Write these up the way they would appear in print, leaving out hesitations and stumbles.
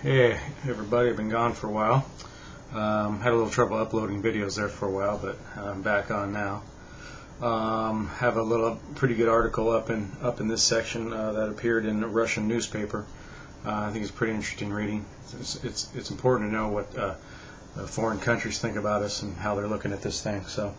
Hey everybody, I've been gone for a while. Had a little trouble uploading videos there for a while, but I'm back on now. Have a little pretty good article up in this section that appeared in a Russian newspaper. I think it's pretty interesting reading. It's important to know what foreign countries think about us and how they're looking at this thing. So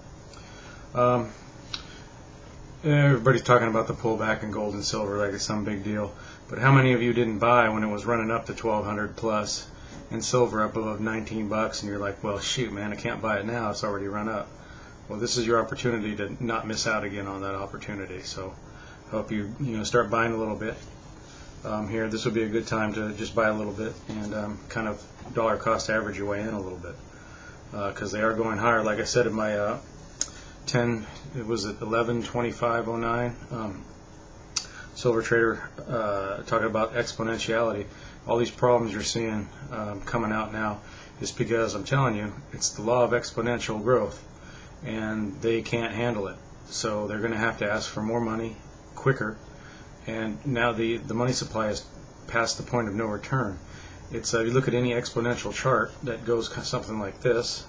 everybody's talking about the pullback in gold and silver like it's some big deal. But how many of you didn't buy when it was running up to 1200 plus and silver up above 19 bucks, and you're like, well, shoot, man, I can't buy it now, it's already run up. Well, this is your opportunity to not miss out again on that opportunity. So hope you start buying a little bit here. This would be a good time to just buy a little bit and kind of dollar cost average your way in a little bit, because they are going higher. Like I said in my 10, it was at 11:25:09. SilverrTrader talking about exponentiality. All these problems you're seeing coming out now is because I'm telling you, it's the law of exponential growth, and they can't handle it. So they're going to have to ask for more money quicker. And now the money supply is past the point of no return. It's you look at any exponential chart that goes something like this,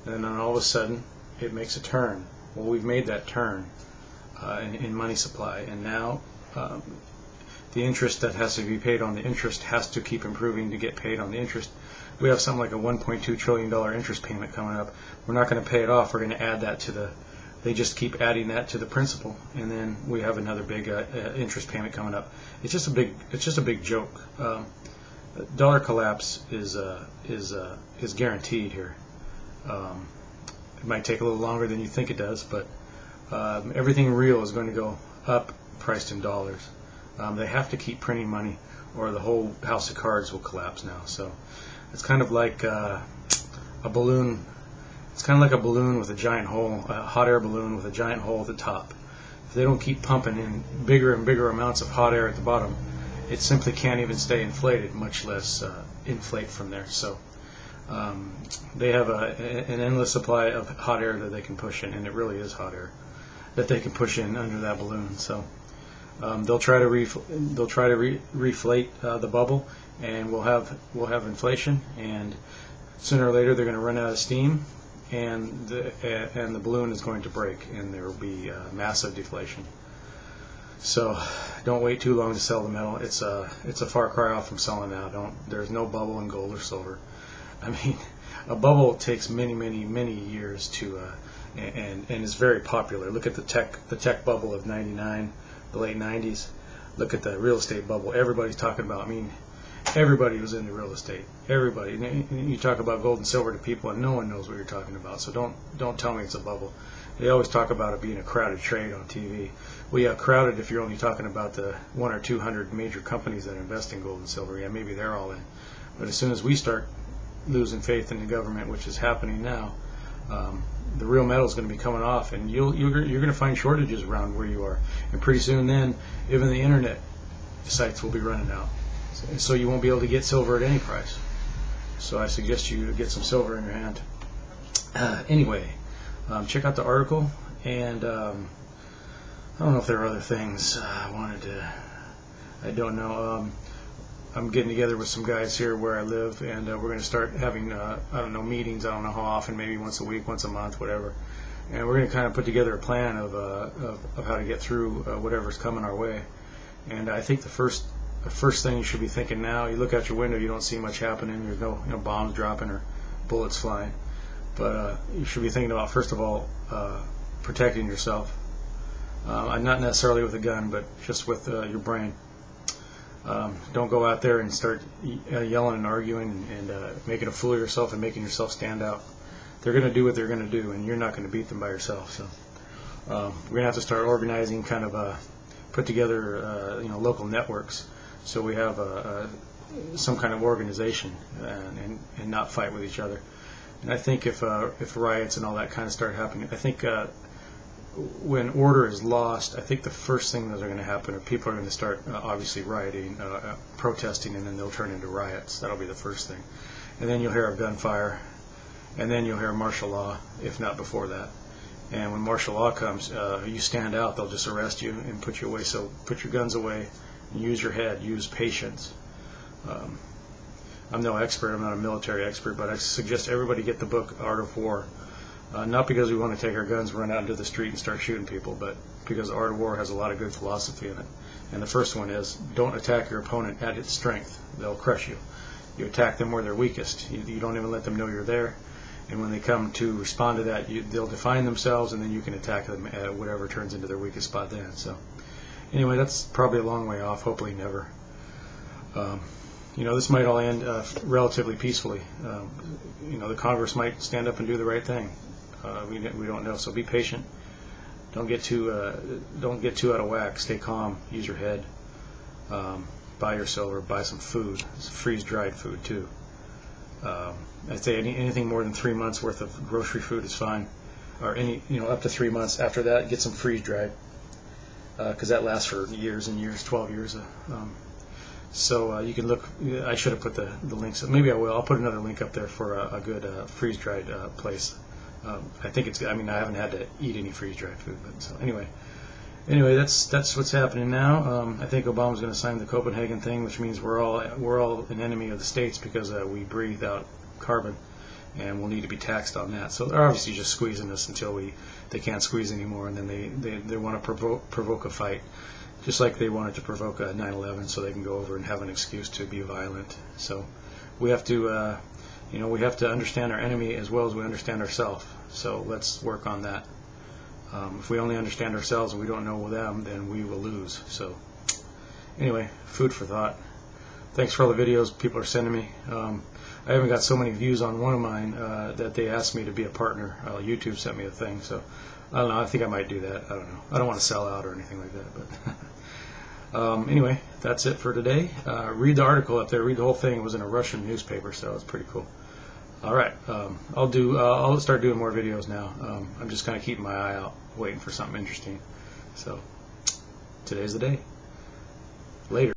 and then all of a sudden it makes a turn. Well, we've made that turn in money supply, and now the interest that has to be paid on the interest has to keep improving to get paid on the interest. We have something like a $1.2 trillion interest payment coming up. We're not going to pay it off. We're going to add that to the. They just keep adding that to the principal, and then we have another big interest payment coming up. It's just a big joke. Dollar collapse is guaranteed here. It might take a little longer than you think it does, but everything real is going to go up, priced in dollars. They have to keep printing money, or the whole house of cards will collapse now. So it's kind of like a balloon. It's kind of like a balloon with a giant hole, a hot air balloon with a giant hole at the top. If they don't keep pumping in bigger and bigger amounts of hot air at the bottom, it simply can't even stay inflated, much less inflate from there. So they have an endless supply of hot air that they can push in, and it really is hot air that they can push in under that balloon. So they'll try to reflate the bubble, and we'll have inflation, and sooner or later they're going to run out of steam, and the balloon is going to break, and there will be massive deflation. So don't wait too long to sell the metal. It's a far cry off from selling now. There's no bubble in gold or silver. I mean, a bubble takes many years to and is very popular. Look at the tech bubble of '99, the late '90s. Look at the real estate bubble. Everybody's talking about. I mean, everybody was into real estate. Everybody. You talk about gold and silver to people, and no one knows what you're talking about. So don't tell me it's a bubble. They always talk about it being a crowded trade on TV. Well, yeah, crowded if you're only talking about the 100 or 200 major companies that invest in gold and silver. Yeah, maybe they're all in. But as soon as we start losing faith in the government, which is happening now, the real metal is going to be coming off, and you're going to find shortages around where you are. And pretty soon then, even the internet sites will be running out. So you won't be able to get silver at any price. So I suggest you get some silver in your hand. Anyway, check out the article, and I don't know if there are other things I don't know. I'm getting together with some guys here where I live, and we're going to start having, I don't know, meetings. I don't know how often, maybe once a week, once a month, whatever. And we're going to kind of put together a plan of how to get through whatever's coming our way. And I think the first thing you should be thinking now, you look out your window, you don't see much happening. There's no bombs dropping or bullets flying. But you should be thinking about, first of all, protecting yourself. Not necessarily with a gun, but just with your brain. Don't go out there and start yelling and arguing and making a fool of yourself and making yourself stand out. They're going to do what they're going to do, and you're not going to beat them by yourself. So we're going to have to start organizing, kind of put together local networks, so we have some kind of organization and not fight with each other. And I think if riots and all that kind of start happening, I think when order is lost, I think the first thing that are going to happen are people are going to start obviously rioting, protesting, and then they'll turn into riots. That'll be the first thing. And then you'll hear of gunfire, and then you'll hear martial law, if not before that. And when martial law comes, you stand out, they'll just arrest you and put you away. So put your guns away, and use your head, use patience. I'm no expert, I'm not a military expert, but I suggest everybody get the book Art of War. Not because we want to take our guns, run out into the street and start shooting people, but because Art of War has a lot of good philosophy in it. And the first one is, don't attack your opponent at its strength. They'll crush you. You attack them where they're weakest. You don't even let them know you're there. And when they come to respond to that, they'll define themselves, and then you can attack them at whatever turns into their weakest spot then. So anyway, that's probably a long way off, hopefully never. This might all end relatively peacefully. The Congress might stand up and do the right thing. We don't know, so be patient. Don't get too out of whack. Stay calm. Use your head. Buy your silver. Buy some food. Freeze-dried food too. I'd say anything more than 3 months worth of grocery food is fine, or up to 3 months. After that, get some freeze-dried, because that lasts for years and years, 12 years. So you can look. I should have put the links. Maybe I will. I'll put another link up there for a good freeze-dried place. I think it's. I haven't had to eat any freeze-dried food, but so anyway, that's what's happening now. I think Obama's going to sign the Copenhagen thing, which means we're all an enemy of the states because we breathe out carbon, and we'll need to be taxed on that. So they're obviously just squeezing us until they can't squeeze anymore, and then they want to provoke a fight, just like they wanted to provoke a 9/11, so they can go over and have an excuse to be violent. So we have to. We have to understand our enemy as well as we understand ourselves. So let's work on that. If we only understand ourselves and we don't know them, then we will lose. So anyway, food for thought. Thanks for all the videos people are sending me. I haven't got so many views on one of mine that they asked me to be a partner. YouTube sent me a thing, so I don't know. I think I might do that. I don't know. I don't want to sell out or anything like that, but anyway, that's it for today. Read the article up there. Read the whole thing. It was in a Russian newspaper, so it's pretty cool. All right, I'll start doing more videos now. I'm just kind of keeping my eye out, waiting for something interesting. So today's the day. Later.